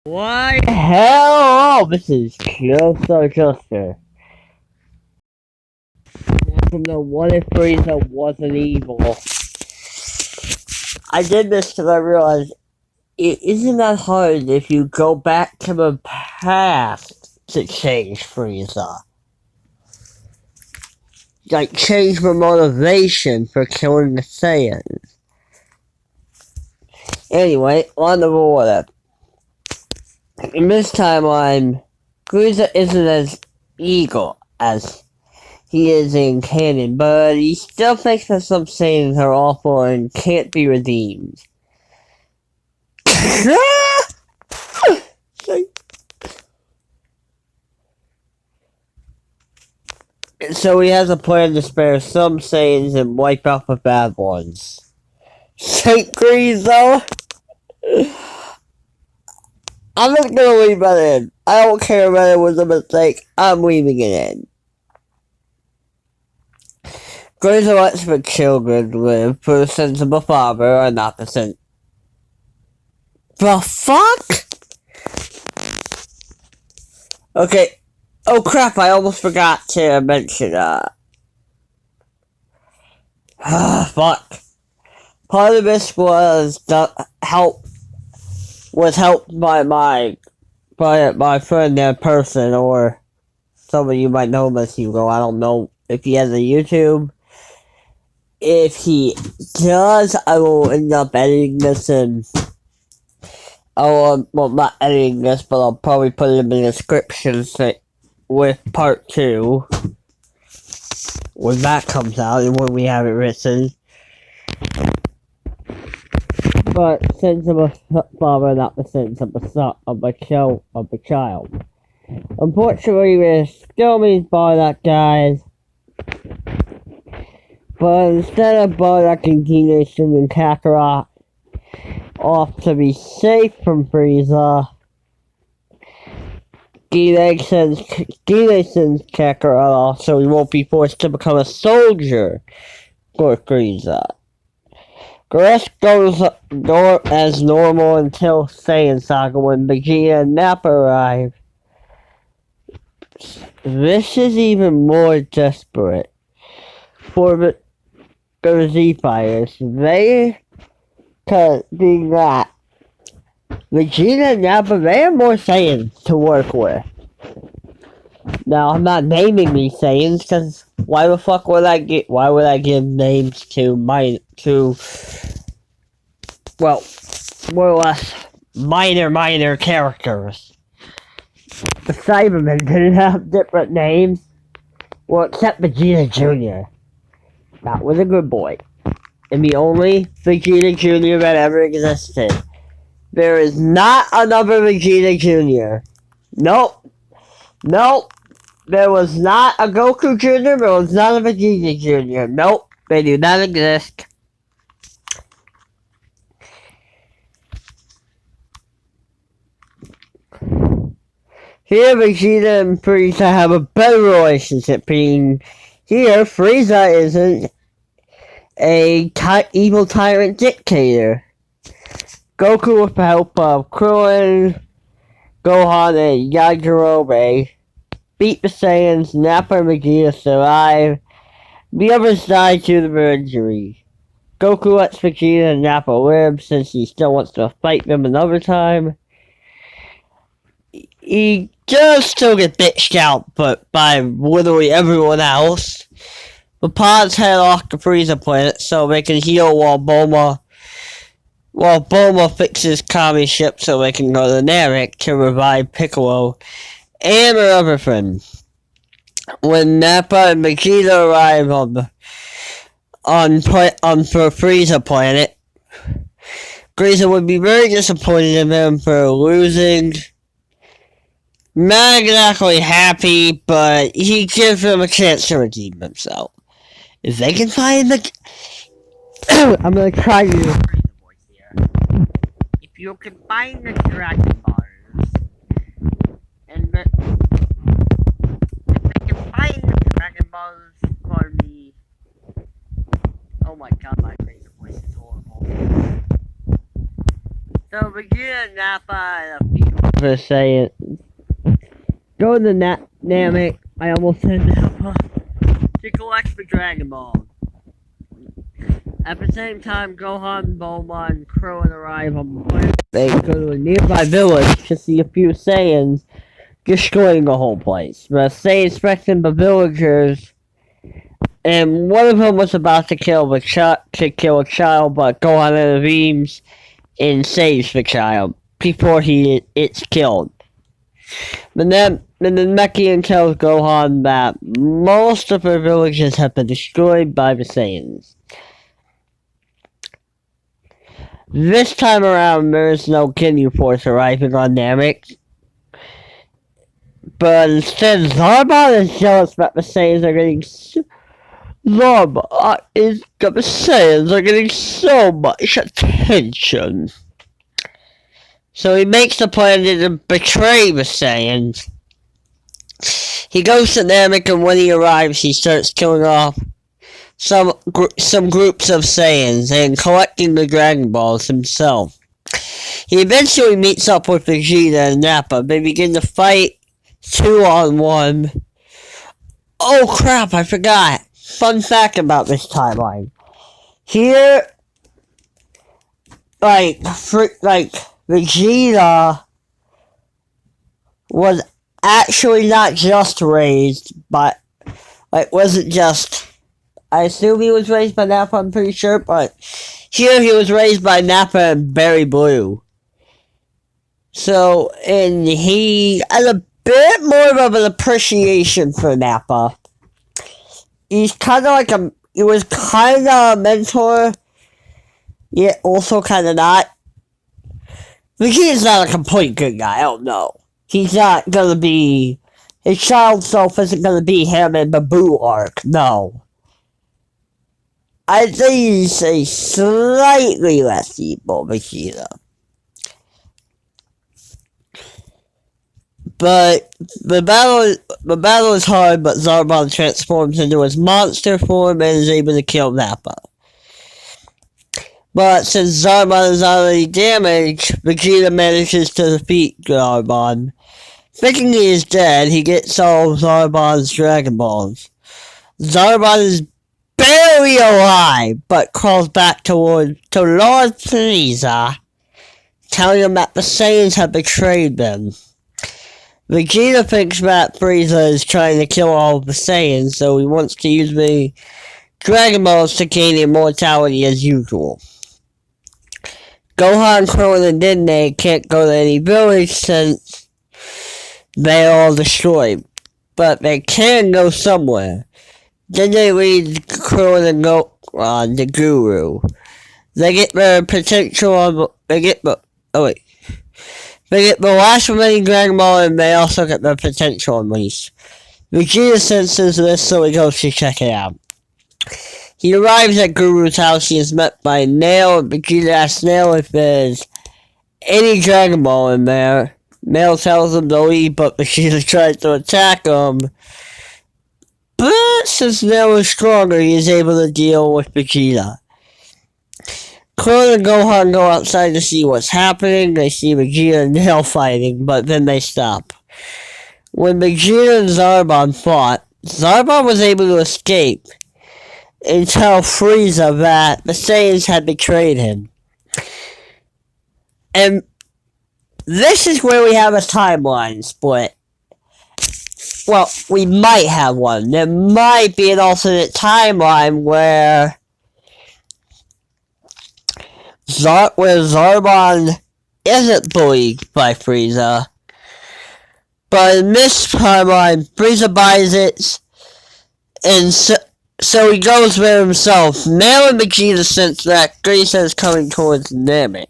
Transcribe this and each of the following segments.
Why? Hello, this is Juster. From the What If Frieza Wasn't Evil. I did this because I realized it isn't that hard if you go back to the past to change Frieza. Like, change the motivation for killing the Saiyans. Anyway, on the What If. In this timeline, Frieza isn't as evil as he is in canon, but he still thinks that some Saiyans are awful and can't be redeemed. So he has a plan to spare some Saiyans and wipe out the bad ones. Saint Frieza! I'm just gonna leave that in. I don't care whether it was a mistake. I'm leaving it in. Frieza lets the children live for the sins of the father and not the sin. The fuck? Okay. Oh crap, I almost forgot to mention, fuck. Part of this was helped by my friend in person, or some of you might know him as Hugo. I don't know if he has a YouTube. If he does, I will end up editing this and well, not editing this, but I'll probably put it in the description with part 2 when that comes out and when we have it written. But sins of a father, not the sins of the son of the child. Unfortunately, we're still being Bardock, guys. But instead of Bardock and Gine and Kakarot off to be safe from Frieza, Gine sends Kakarot off so he won't be forced to become a soldier for Frieza. The rest goes as normal until Saiyan Saga when Vegeta and Nappa arrive. This is even more desperate for the Z-Fighters. They could be that. Vegeta and Nappa, they have more Saiyans to work with. Now, I'm not naming these Saiyans, because why the fuck would I give names to well, more or less, minor characters. The Cybermen didn't have different names. Well, except Vegeta Jr. That was a good boy. And the only Vegeta Jr. that ever existed. There is not another Vegeta Jr. Nope. There was not a Goku Jr., there was not a Vegeta Jr. Nope, they do not exist. Here, Vegeta and Frieza have a better relationship, being here, Frieza isn't a evil tyrant dictator. Goku, with the help of Krillin, Gohan, and Yajirobe, beat the Saiyans. Nappa and Vegeta survive. The others die due to their injury. Goku lets Vegeta and Nappa live since he still wants to fight them another time. He does still get bitched out, but by literally everyone else. The pods head off the Frieza planet so they can heal while Bulma fixes Kami's ship so they can go to Namek to revive Piccolo and her other friend. When Nappa and Vegeta arrive on Frieza planet, Frieza would be very disappointed in them for losing. Not exactly happy, but he gives them a chance to redeem themselves. If they can find the... I'm gonna try to do a Frieza voice here. If you can find the Dragon Bars, and if they can find the Dragon Balls for me... Oh my god, my Frieza voice is horrible. So Vegeta, Nappa, and a few Super Saiyan. Go to Namek. I almost said Nappa. To collect the Dragon Ball. At the same time, Gohan, Bulma, and Krillin arrive on the planet. They go to a nearby village to see a few Saiyans destroying the whole place. The Saiyans threatened the villagers, and one of them was about to kill a child, but Gohan intervenes and saves the child before it's killed. And then Namekian tells Gohan that most of the villages have been destroyed by the Saiyans. This time around, there is no Ginyu Force arriving on Namek. But instead, Zarbon is jealous that the Saiyans are getting the Saiyans are getting so much attention. So he makes the plan to betray the Saiyans. He goes to Namek, and when he arrives, he starts killing off some groups of Saiyans and collecting the Dragon Balls himself. He eventually meets up with Vegeta and Nappa. They begin to fight 2-on-1. Oh crap, I forgot. Fun fact about this timeline. Here, Vegeta was actually not just raised, but wasn't just. I assume he was raised by Nappa, I'm pretty sure, but here he was raised by Nappa and Berry Blue. So, and he has a bit more of an appreciation for Nappa. He's kind of he was kind of a mentor, yet also kind of not. Vegeta's not a complete good guy, I don't know. He's not gonna be, his child self isn't gonna be him in the Boo arc, no. I think he's a slightly less evil Vegeta. But the battle is hard, but Zarbon transforms into his monster form and is able to kill Nappa. But since Zarbon is already damaged, Vegeta manages to defeat Zarbon. Thinking he is dead, he gets all of Zarbon's Dragon Balls. Zarbon is barely alive, but crawls back to Lord Frieza, telling him that the Saiyans have betrayed them. Vegeta thinks that Frieza is trying to kill all of the Saiyans, so he wants to use the Dragon Balls to gain immortality as usual. Gohan, Krillin, and Dende can't go to any village since they're all destroyed, but they can go somewhere. Dende leads Krillin and Gohan to Guru. They get their potential on. They get the last remaining Dragon Ball, and they also get their potential unleashed. Vegeta senses this, so he goes to check it out. He arrives at Guru's house. He is met by Nail, and Vegeta asks Nail if there's any Dragon Ball in there. Nail tells him to leave, but Vegeta tries to attack him. But since Nail is stronger, he is able to deal with Vegeta. Krillin and Gohan go outside to see what's happening. They see Vegeta and Nail fighting, but then they stop. When Vegeta and Zarbon fought, Zarbon was able to escape and tell Frieza that the Saiyans had betrayed him. And this is where we have a timeline split. Well, we might have one. There might be an alternate timeline where Zarbon isn't bullied by Frieza. But in this timeline, Frieza buys it, and so he goes there himself. Nail and Vegeta sense that Frieza is coming towards Namek.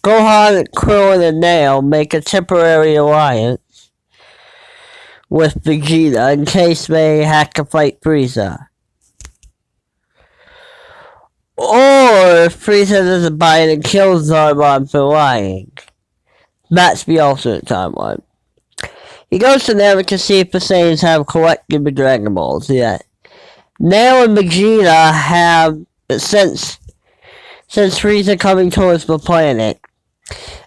Gohan, Krillin, and Nail make a temporary alliance with Vegeta in case they have to fight Frieza. Or if Frieza doesn't buy it and kills Zarbon for lying. That's the alternate timeline. He goes to Namek to see if the Saiyans have collected the Dragon Balls yet. Nail and Vegeta have, since Frieza coming towards the planet,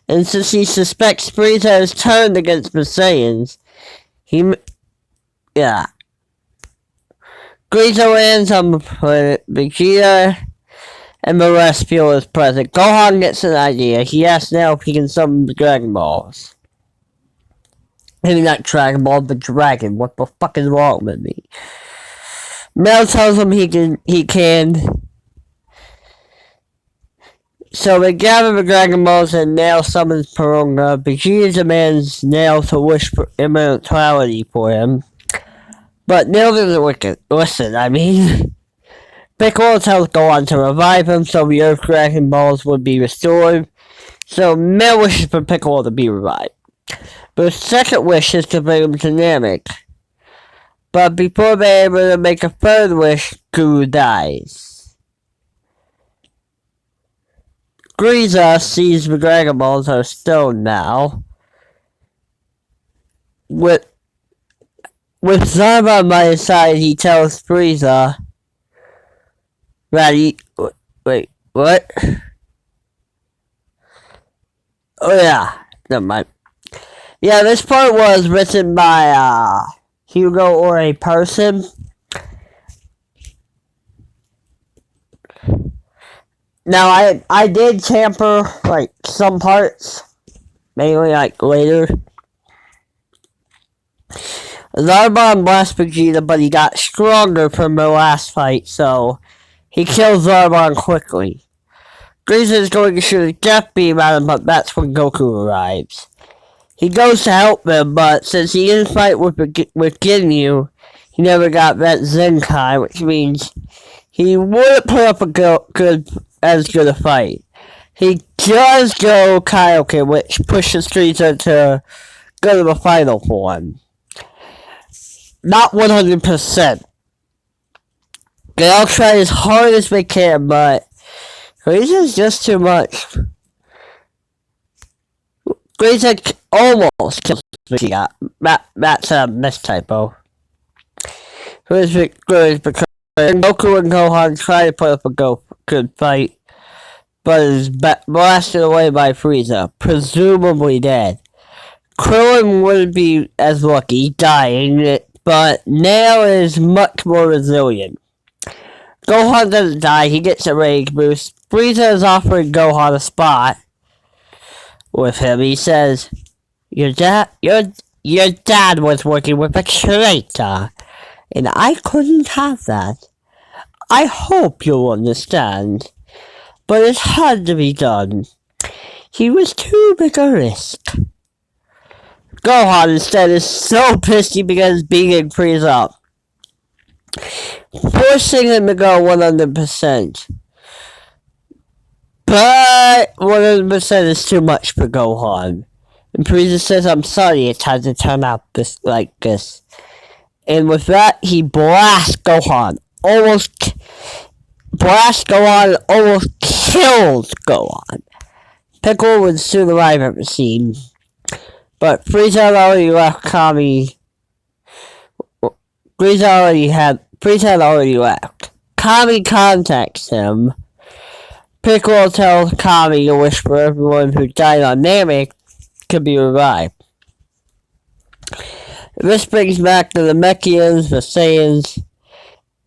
And since he suspects Frieza has turned against the Saiyans, Frieza lands on the planet. Vegeta and the rest feel his presence. Gohan gets an idea. He asks now if he can summon the Dragon Balls. Maybe not Dragon Ball, but Dragon. What the fuck is wrong with me? Mel tells him he can. So they gather the Dragon Balls and Nail summons Porunga. Vegeta demands Nail to wish for immortality for him. But Nail doesn't listen. Piccolo tells Gohan to revive him so the Earth Dragon Balls would be restored. So Nail wishes for Piccolo to be revived. But his second wish is to bring him to Namek. But before they're able to make a third wish, Guru dies. Frieza sees the Dragon Balls are stone now. With Zarbon by his side, he tells Frieza that wait, what? Oh yeah, never mind. Yeah, this part was written by Hugo or a person. Now I did tamper like some parts, mainly like later. Zarbon blast Vegeta, but he got stronger from the last fight, so he kills Zarbon quickly. Frieza is going to shoot a death beam at him, but that's when Goku arrives. He goes to help them, but since he didn't fight with Ginyu, he never got that Zenkai, which means he wouldn't put up as good a fight. He does go Kaioken, which pushes Frieza to go to the final form. Not 100%. They all try as hard as they can, but Frieza's just too much. Frieza almost kills Vegeta. That's a mistypo. Because Goku and Gohan try to put up a good fight, but is blasted away by Frieza, presumably dead. Krillin wouldn't be as lucky, dying, but Nail is much more resilient. Gohan doesn't die, he gets a rage boost. Frieza is offering Gohan a spot with him. He says, your dad was working with a traitor, and I couldn't have that. I hope you'll understand, but it's hard to be done. He was too big a risk. Gohan instead is so pissed he begins beating Frieza up, forcing him to go 100%. But 100% is too much for Gohan. And Frieza says, I'm sorry it had to turn out like this. And with that, he blasts Gohan. Almost kills Gohan. Piccolo would soon arrive at the scene. But Frieza had already left Kami. Frieza had already left. Kami contacts him. Piccolo tells Kami to wish for everyone who died on Namek could be revived. This brings back to the Mechians, the Saiyans,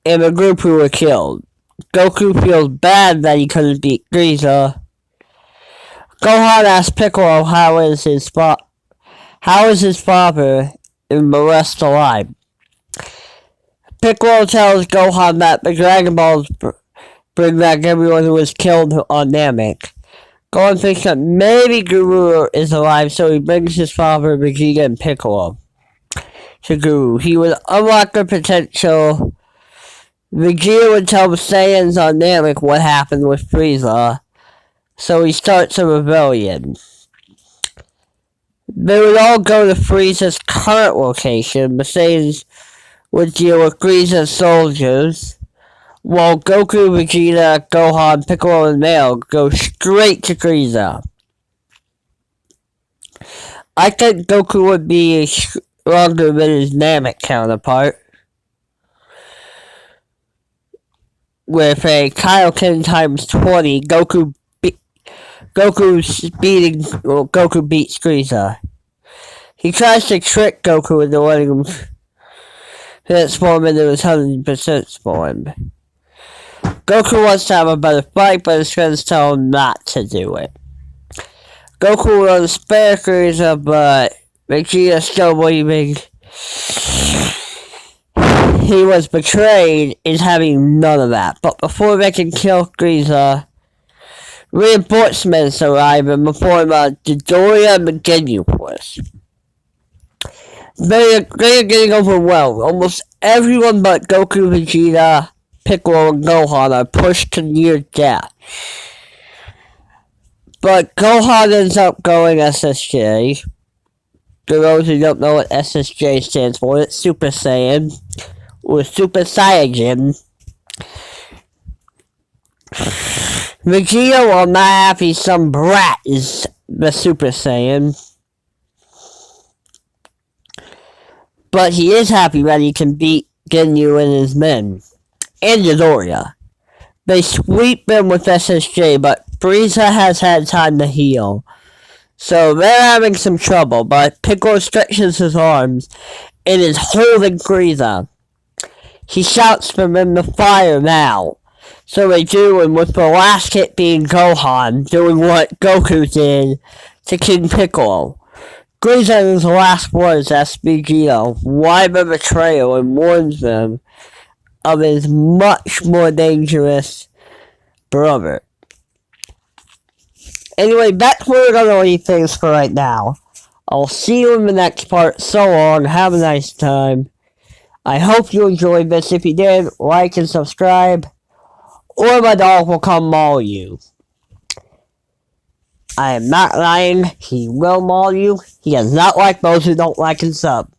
and the group who were killed. Goku feels bad that he couldn't beat Frieza. Gohan asks Piccolo how is his father and the rest alive. Piccolo tells Gohan that the Dragon Balls bring back everyone who was killed on Namek. Gohan thinks that maybe Guru is alive, so he brings his father, Vegeta, and Piccolo to Guru. He would unlock their potential. Vegeta would tell the Saiyans on Namek what happened with Frieza, so he starts a rebellion. They would all go to Frieza's current location. The Saiyans would deal with Frieza's soldiers, while Goku, Vegeta, Gohan, Piccolo, and Nail go straight to Frieza. I think Goku would be stronger than his Namek counterpart, with a Kaioken times 20. Goku Goku beats Frieza. He tries to trick Goku into letting him transform into his 100% form. Goku wants to have a better fight, but his friends tell him not to do it. Goku will spare Frieza, but Vegeta, still believing he was betrayed, is having none of that. But before they can kill Frieza, reinforcements arrive in the form of Dodoria and the Ginyu Force. They are getting overwhelmed. Almost everyone but Goku, Vegeta, Piccolo, and Gohan are pushed to near death. But Gohan ends up going SSJ. For those who don't know what SSJ stands for, it's Super Saiyan, or Super Saiyajin. Vegeta, while not happy some brat is the Super Saiyan, but he is happy that he can beat Ginyu and his men, and Dodoria. They sweep them with SSJ, but Frieza has had time to heal. So they're having some trouble, but Piccolo stretches his arms and is holding Frieza. He shouts for them to fire now. So they do, and with the last hit being Gohan, doing what Goku did to King Piccolo. Frieza in his last words asks Vegeta why the betrayal and warns them of his much more dangerous brother. Anyway, that's where we're gonna leave things for right now. I'll see you in the next part. So long, have a nice time. I hope you enjoyed this. If you did, like and subscribe, or my dog will come maul you. I am not lying. He will maul you. He does not like those who don't like and sub.